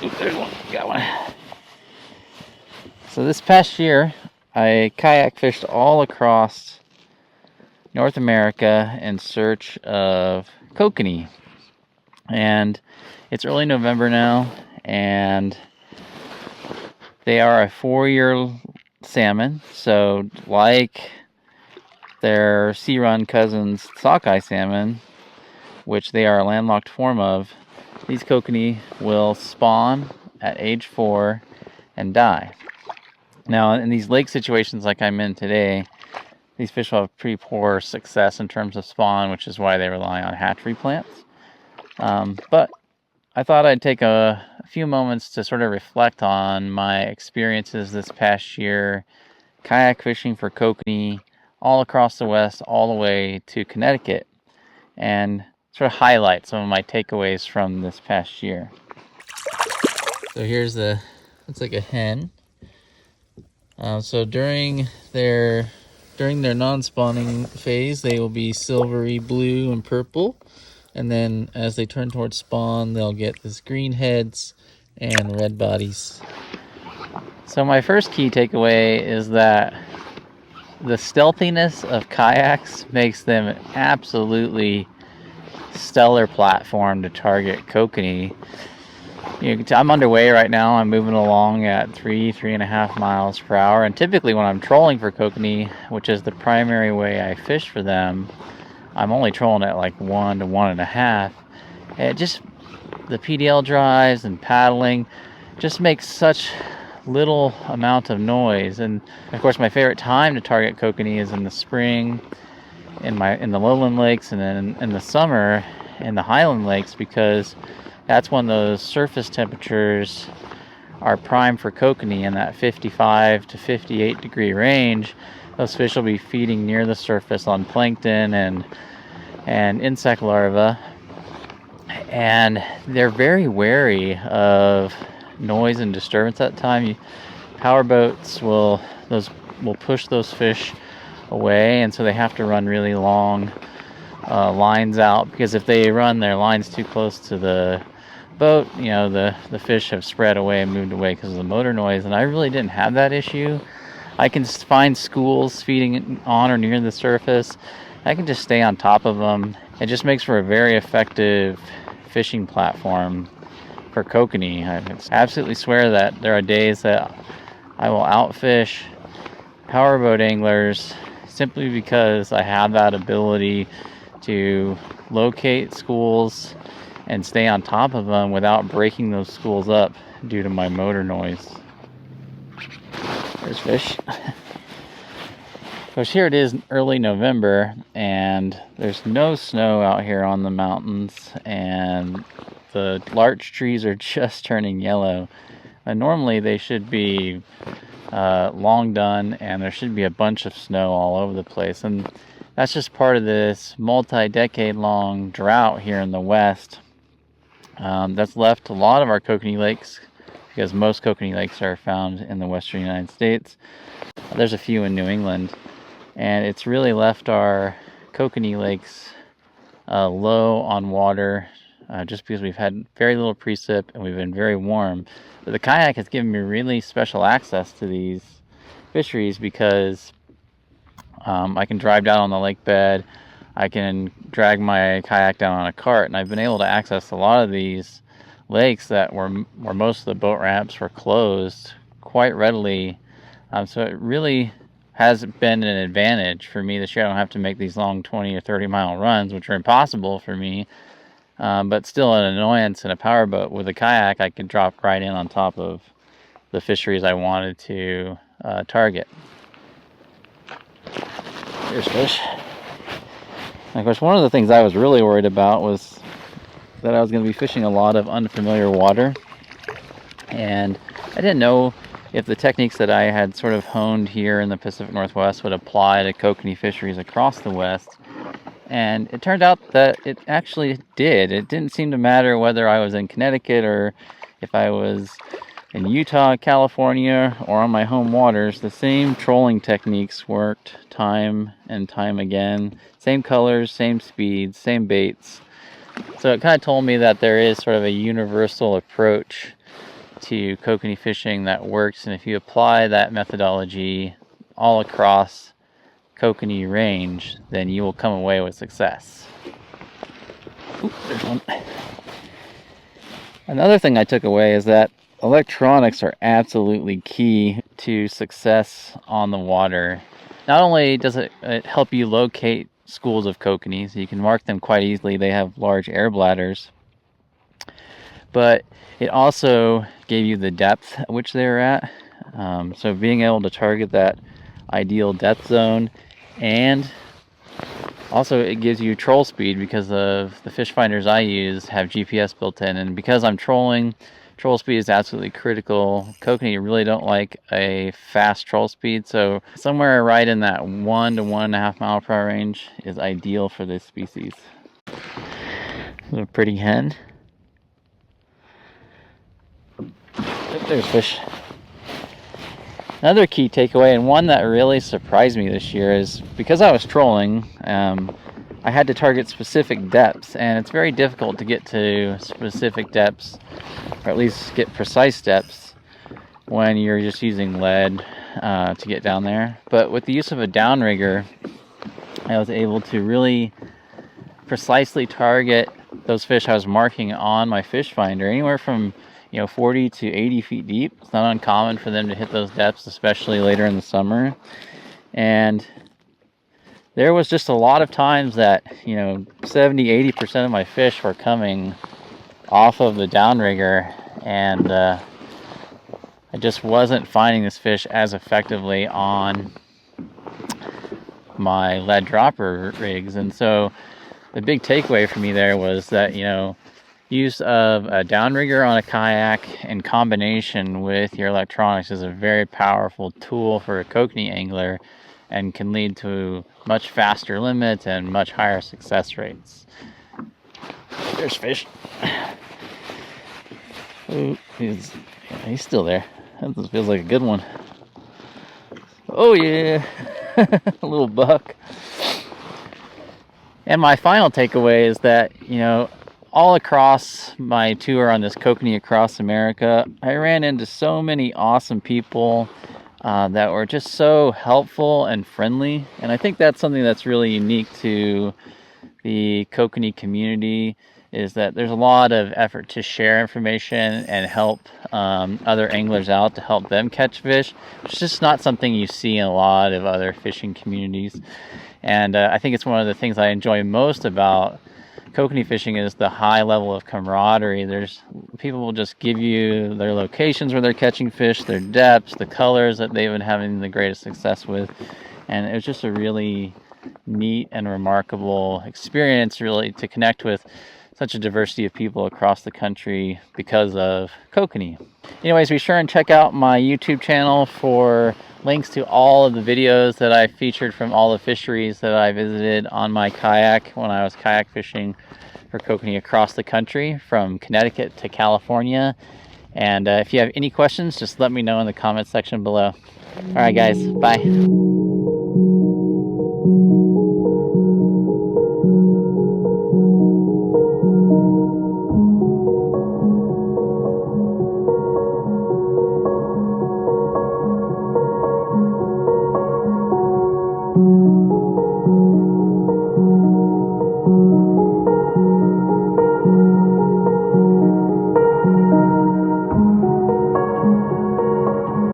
Oop, there's one. Got one. So this past year, I kayak fished all across North America in search of kokanee. And it's early November now, and they are a 4-year salmon. So like their sea-run cousins, sockeye salmon, which they are a landlocked form of, these kokanee will spawn at age 4 and die. Now, in these lake situations like I'm in today, these fish will have pretty poor success in terms of spawn, which is why they rely on hatchery plants. But I thought I'd take a few moments to sort of reflect on my experiences this past year kayak fishing for kokanee all across the West, all the way to Connecticut, and sort of highlight some of my takeaways from this past year. So here's looks like a hen. So during their non-spawning phase, they will be silvery blue and purple, and then as they turn towards spawn, they'll get this green heads and red bodies. So my first key takeaway is that the stealthiness of kayaks makes them an absolutely stellar platform to target kokanee. I'm underway right now. I'm moving along at 3.5 miles per hour, and typically when I'm trolling for kokanee, which is the primary way I fish for them, I'm only trolling at like 1 to 1.5. It just, the PDL drives and paddling just makes such little amount of noise. And of course my favorite time to target kokanee is in the spring in the lowland lakes, and then in the summer in the highland lakes, because that's when those surface temperatures are prime for kokanee in that 55 to 58 degree range. Those fish will be feeding near the surface on plankton and insect larvae, and they're very wary of noise and disturbance at that time. Power boats will push those fish away, and so they have to run really long lines out, because if they run their lines too close to the boat, the fish have spread away and moved away because of the motor noise. And I really didn't have that issue. I can find schools feeding on or near the surface. I can just stay on top of them. It just makes for a very effective fishing platform for kokanee. I absolutely swear that there are days that I will outfish powerboat anglers simply because I have that ability to locate schools and stay on top of them without breaking those schools up due to my motor noise. There's fish. So here it is, early November, and there's no snow out here on the mountains, and the larch trees are just turning yellow. And normally they should be long done, and there should be a bunch of snow all over the place. And that's just part of this multi-decade long drought here in the West. That's left a lot of our kokanee lakes, because most kokanee lakes are found in the western United States. There's a few in New England, and it's really left our kokanee lakes low on water, just because we've had very little precip and we've been very warm. But the kayak has given me really special access to these fisheries, because I can drive down on the lake bed, I can drag my kayak down on a cart, and I've been able to access a lot of these lakes that where most of the boat ramps were closed quite readily. So it really has been an advantage for me this year. I don't have to make these long 20 or 30 mile runs, which are impossible for me, but still an annoyance in a powerboat. With a kayak, I could drop right in on top of the fisheries I wanted to target. There's fish. And of course, one of the things I was really worried about was that I was going to be fishing a lot of unfamiliar water, and I didn't know if the techniques that I had sort of honed here in the Pacific Northwest would apply to kokanee fisheries across the West. And it turned out that it actually did. It didn't seem to matter whether I was in Connecticut or if I was in Utah, California, or on my home waters. The same trolling techniques worked time and time again. Same colors, same speeds, same baits. So it kind of told me that there is sort of a universal approach to kokanee fishing that works, and if you apply that methodology all across kokanee range, then you will come away with success. Ooh, there's one. Another thing I took away is that electronics are absolutely key to success on the water. Not only does it help you locate schools of kokanees, you can mark them quite easily, they have large air bladders, but it also gave you the depth at which they're at. So being able to target that ideal depth zone, and also it gives you troll speed because of the fish finders I use have GPS built in, and because I'm trolling, troll speed is absolutely critical. Kokanee really don't like a fast troll speed, so somewhere right in that 1 to 1.5 mile per hour range is ideal for this species. This is a pretty hen. There's fish. Another key takeaway, and one that really surprised me this year, is because I was trolling, I had to target specific depths, and it's very difficult to get to specific depths, or at least get precise depths, when you're just using lead to get down there. But with the use of a downrigger, I was able to really precisely target those fish I was marking on my fish finder, anywhere from 40 to 80 feet deep. It's not uncommon for them to hit those depths, especially later in the summer. And there was just a lot of times that 70-80% of my fish were coming off of the downrigger, and I just wasn't finding this fish as effectively on my lead dropper rigs. And so the big takeaway for me there was that use of a downrigger on a kayak in combination with your electronics is a very powerful tool for a kokanee angler, and can lead to much faster limits and much higher success rates. There's fish. Oh, he's still there. That feels like a good one. Oh yeah, a little buck. And my final takeaway is that all across my tour on this Kokanee Across America, I ran into so many awesome people that were just so helpful and friendly. And I think that's something that's really unique to the Kokanee community, is that there's a lot of effort to share information and help other anglers out to help them catch fish, which is just not something you see in a lot of other fishing communities. And I think it's one of the things I enjoy most about kokanee fishing is the high level of camaraderie. People will just give you their locations where they're catching fish, their depths, the colors that they've been having the greatest success with, and it was just a really neat and remarkable experience, really, to connect with such a diversity of people across the country because of kokanee. Anyways, be sure and check out my YouTube channel for links to all of the videos that I featured from all the fisheries that I visited on my kayak when I was kayak fishing for kokanee across the country, from Connecticut to California. And if you have any questions, just let me know in the comment section below. All right, guys, bye.